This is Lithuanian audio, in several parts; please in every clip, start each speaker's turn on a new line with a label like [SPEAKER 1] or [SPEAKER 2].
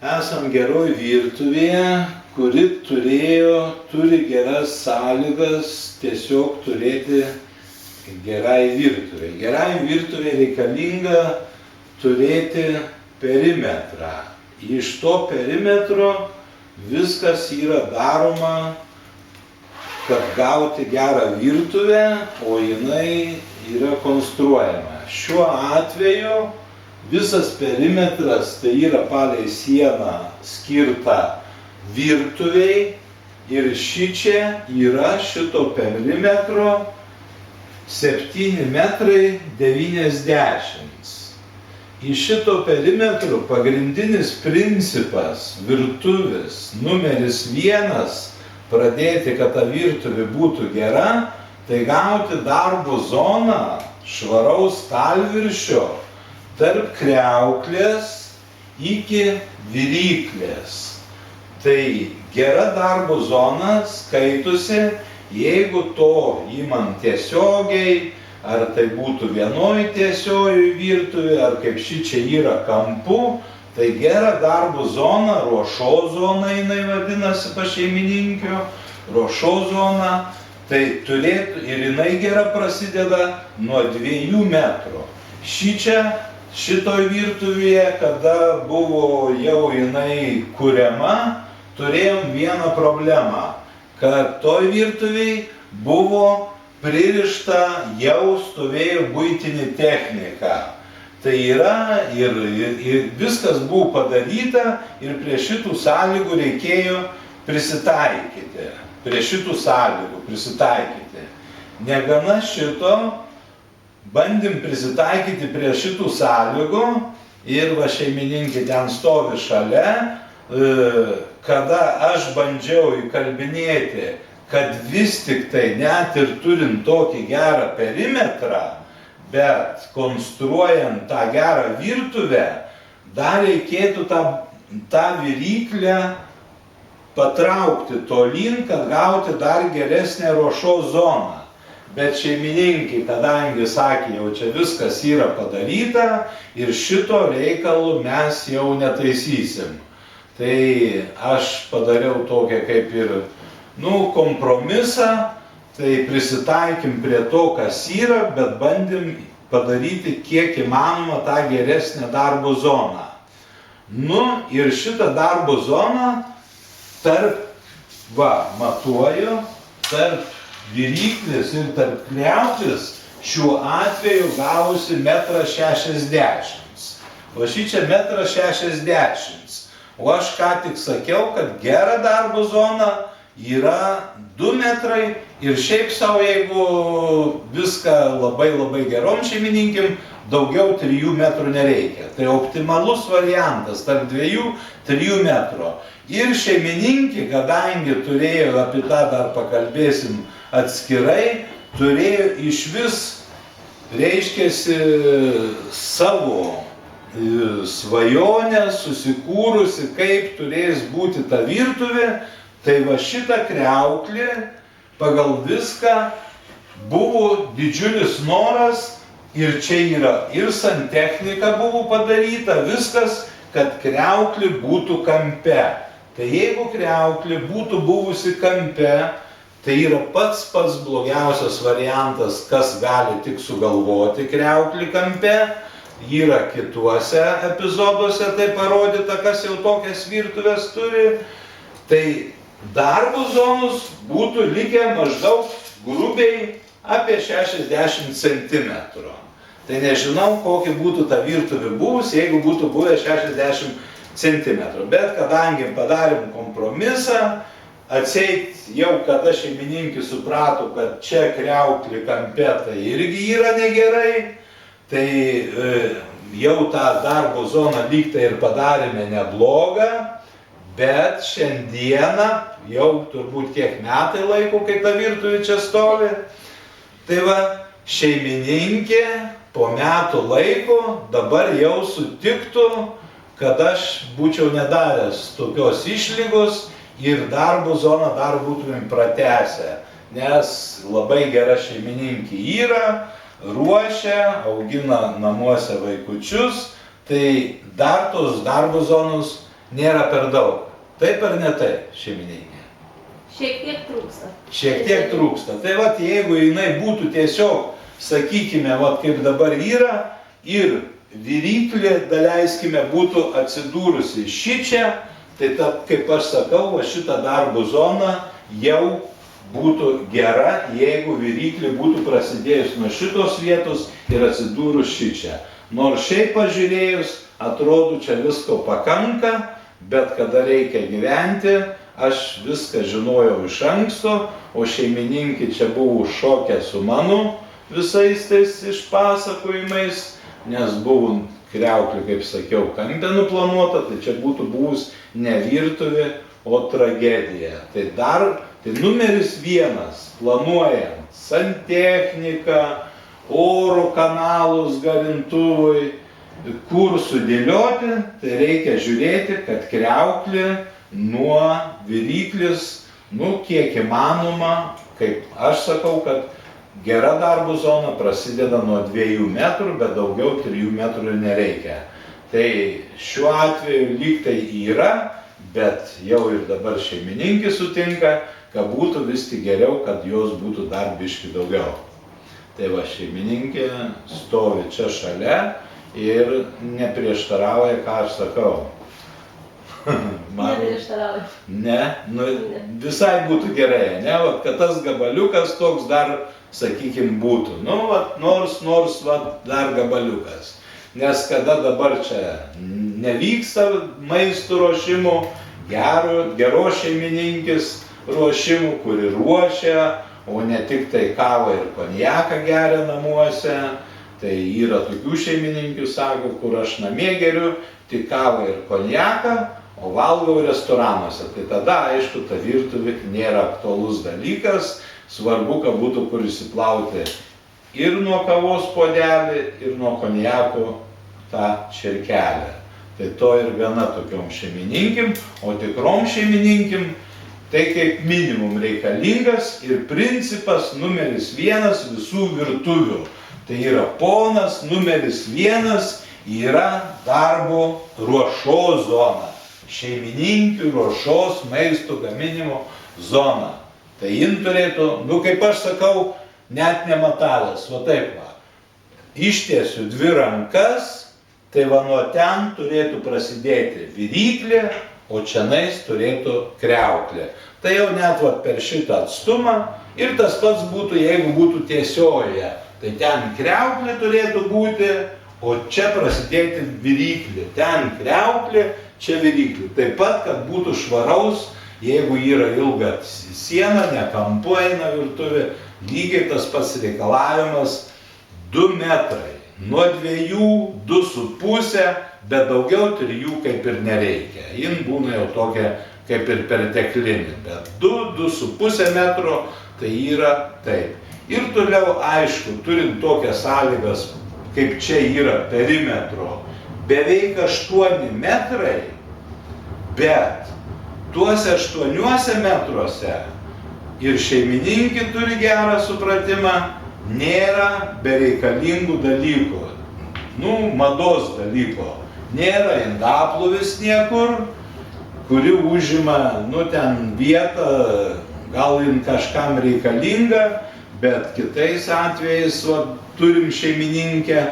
[SPEAKER 1] esam geroj virtuvėje, kuri turi geras sąlygas tiesiog turėti gerai virtuvė. Gerai virtuvė reikalinga turėti perimetrą. Iš to perimetro viskas yra daroma, kad gauti gerą virtuvę, o jinai yra konstruojama. Šiuo atveju visas perimetras tai yra palei sieną skirta virtuviai ir šičia yra šito perimetro 7,90 m. Iš šito perimetro pagrindinis principas virtuvės numeris 1 pradėti, kad ta virtuvė būtų gera, tai gauti darbo zoną švaraus stalviršio tarp kriauklės iki viryklės. Tai gera darbo zona skaitosi, jeigu to imant tiesiogiai, ar tai būtų vienoj tiesiojoj virtuvė, ar kaip šičia yra kampu, tai gera darbo zona, ruošos zona jinai vadinasi pas šeimininkio, ruošos zona, tai turėtų ir jinai gera prasideda nuo 2 metrų. Šitoj virtuvėje, kada buvo jau jinai kuriama, turėjom vieną problemą, kad toj virtuvėj buvo pririšta, jau stovėjo buitinė technika. Tai yra ir viskas buvo padaryta ir prie šitų sąlygų reikėjo prisitaikyti. Negana šito, bandėm prisitaikyti prie šitų sąlygų ir va šeimininkė ten stovi šalia, kada aš bandžiau įkalbinėti, kad vis tik tai net ir turint tokį gerą perimetrą, bet konstruojant tą gerą virtuvę, dar reikėtų tą viryklę patraukti tolyn, kad gauti dar geresnę ruošos zoną. Bet šeimininkė, kadangi sakė, jau čia viskas yra padaryta ir šito reikalo mes jau netaisysim. Tai aš padariau tokią kaip ir kompromisą, tai prisitaikym prie to, kas yra, bet bandėm padaryti kiek įmanoma tą geresnę darbo zoną. Ir šitą darbo zoną matuoju, tarp viryklės ir tarp kriauklės šiuo atveju gavosi 1,60 m. O šičia 1,60 m. O aš ką tik sakiau, kad gera darbo zona yra 2 metrai ir šiaip savo, jeigu viską labai gerom šeimininkėm, daugiau 3 metrų nereikia. Tai optimalus variantas tarp 2-3 metrų. Ir šeimininkė, kadangi turėjo, apie tą dar pakalbėsim atskirai, turėjo iš vis, reiškiasi, savo svajonę susikūrusi, kaip turės būti ta virtuvė. Tai va šita kriauklė pagal viską buvo didžiulis noras ir čia yra ir santechnika buvo padaryta, viskas, kad kriauklė būtų kampe. Tai jeigu kriauklė būtų buvusi kampe, tai yra pats blogiausias variantas, kas gali tik sugalvoti kriauklį kampe. Yra kituose epizoduose tai parodyta, kas jau tokias virtuvės turi. Tai darbo zonos būtų likę maždaug grubiai apie 60 cm. Tai nežinau, kokia būtų ta virtuvė buvus, jeigu būtų buvę 60 cm. Bet kadangi padarėm kompromisą, atseit jau kada šeimininkė suprato, kad čia kriauklė kampe tai irgi yra negerai, tai jau tą darbo zoną lygtai ir padarėme neblogą. Bet šiandieną, jau turbūt kiek metai laiko, kai ta virtuvė čia stovi, tai va, šeimininkė po metų laiko dabar jau sutiktų, kad aš būčiau nedaręs tokios išlygos ir darbo zoną dar būtumėm pratęsę, nes labai gera šeimininkė yra, ruošia, augina namuose vaikučius, tai dar tos darbo zonos nėra per daug. Taip ar ne taip, šeimininkė?
[SPEAKER 2] Šiek tiek trūksta.
[SPEAKER 1] Šiek tiek trūksta. Tai vat, jeigu jinai būtų tiesiog, sakykime, vat, kaip dabar yra, ir viryklė, daleiskime, būtų atsidūrusi šičia, tai ta, kaip aš sakau, va, šita darbo zona jau būtų gera, jeigu viryklė būtų prasidėjus nuo šitos vietos ir atsidūrus šičia. Nors šiaip pažiūrėjus, atrodo, čia visko pakanka, bet kada reikia gyventi, aš viską žinojau iš anksto, o šeimininkė čia buvo šokę su mano visais tais išpasakojimais, nes buvo kriauklė, kaip sakiau, kampė nuplanuota, tai čia būtų buvus ne virtuvė, o tragedija. Tai numeris 1, planuojant santechniką, oro kanalus garintuvui, kur sudėlioti, tai reikia žiūrėti, kad kriauklė nuo viryklės, kiek įmanoma, kaip aš sakau, kad gera darbo zona prasideda nuo 2 metrų, bet daugiau 3 metrų nereikia. Tai šiuo atveju lyg tai yra, bet jau ir dabar šeimininkė sutinka, kad būtų vis tik geriau, kad jos būtų dar biškį daugiau. Tai va, šeimininkė stovi čia šalia ir neprieštarauja, ką aš sakau.
[SPEAKER 2] Neprieštarauja.
[SPEAKER 1] Ne, visai būtų gerai, ne, va, kad tas gabaliukas toks dar, sakykime, būtų. Nors, va, dar gabaliukas. Nes kada dabar čia nevyksta maisto ruošimų, geros šeimininkės ruošimų, kuri ruošia, o ne tik tai kavą ir konjaką geria namuose. Tai yra tokių šeimininkių, sako, kur aš namie geriu tik kavą ir konjaką, o valgau restoranuose. Tai tada, aišku, ta virtuvė nėra aktualus dalykas, svarbu, kad būtų kur įsiplauti ir nuo kavos puodelį, ir nuo konjako tą čerkelę. Tai to ir gana tokiom šeimininkim, o tikrom šeimininkim tai kaip minimum reikalingas ir principas numeris 1 visų virtuvių. Tai yra ponas numeris 1 yra darbo ruošos zona. Šeimininkių ruošos maisto gaminimo zona. Tai jin turėtų, kaip aš sakau, net nematavęs, va taip va. Ištiesiu 2 rankas, tai va nuo ten turėtų prasidėti viryklė, o čianais turėtų kriauklė. Tai jau net va per šitą atstumą ir tas pats būtų, jeigu būtų tiesiojoje. Tai ten kriauklė turėtų būti, o čia prasidėti viryklė. Ten kriauklė, čia viryklė. Taip pat, kad būtų švaraus, jeigu yra ilga siena, ne kampu eina virtuvė, lygiai tas pats reikalavimas 2 metrai. Nuo 2, 2,5, bet daugiau 3 kaip ir nereikia. Jin būna jau tokia kaip ir perteklinė, bet 2, 2,5 metro tai yra taip. Ir toliau, aišku, turint tokias sąlygas, kaip čia yra perimetro, beveik 8 metrai, bet tuose 8 metruose ir šeimininkė turi gerą supratimą, nėra bereikalingų dalykų, mados dalyko. Nėra indaplovis niekur, kuri užima, ten vietą, gal jin kažkam reikalinga, bet kitais atvejais turim šeimininkę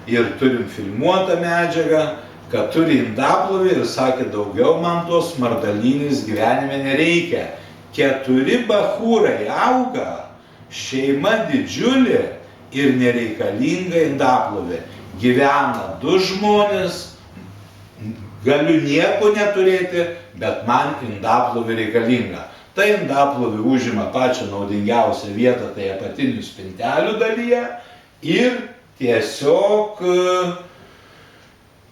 [SPEAKER 1] ir turim filmuotą medžiagą, kad turi indaplovį ir sakė, daugiau man tos mardalynės gyvenime nereikia. 4 bachūrai auga, šeima didžiulė ir nereikalinga indaplovė. Gyvena 2 žmonės, galiu nieko neturėti, bet man indaplovė reikalinga. Ta indaplovė užima pačią naudingiausią vietą, tai apatinių spintelių dalyje ir tiesiog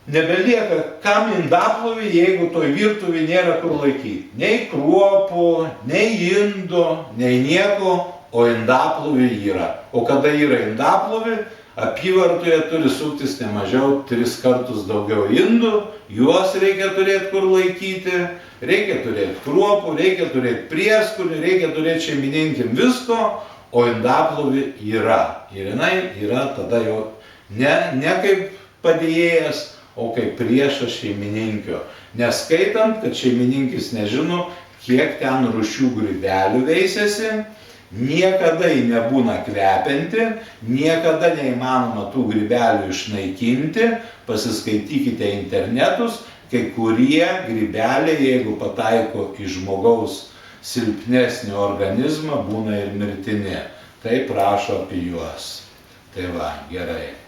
[SPEAKER 1] nebelieka kam indaplovė, jeigu toj virtuvė nėra kur laikyti. Nei kruopų, nei indo, nei nieko, o indaplovė yra. O kada yra indaplovė, apyvartoje turi suktis ne mažiau 3 kartus daugiau indų, juos reikia turėti kur laikyti, reikia turėti kruopų, reikia turėti prieskonių, reikia turėti šeimininkim visko, o indaplovė yra. Ir jinai yra tada jau ne kaip padėjėjas, o kaip priešas šeimininkio. Neskaitant, kad šeimininkis nežino, kiek ten rūšių grybelių veisiasi, niekada ji nebūna kvepianti, niekada neįmanoma tų grybelių išnaikinti, pasiskaitykite internetus, kai kurie grybeliai, jeigu pataiko į žmogaus silpnesnį organizmą, būna ir mirtini. Taip rašo apie juos. Tai va, gerai.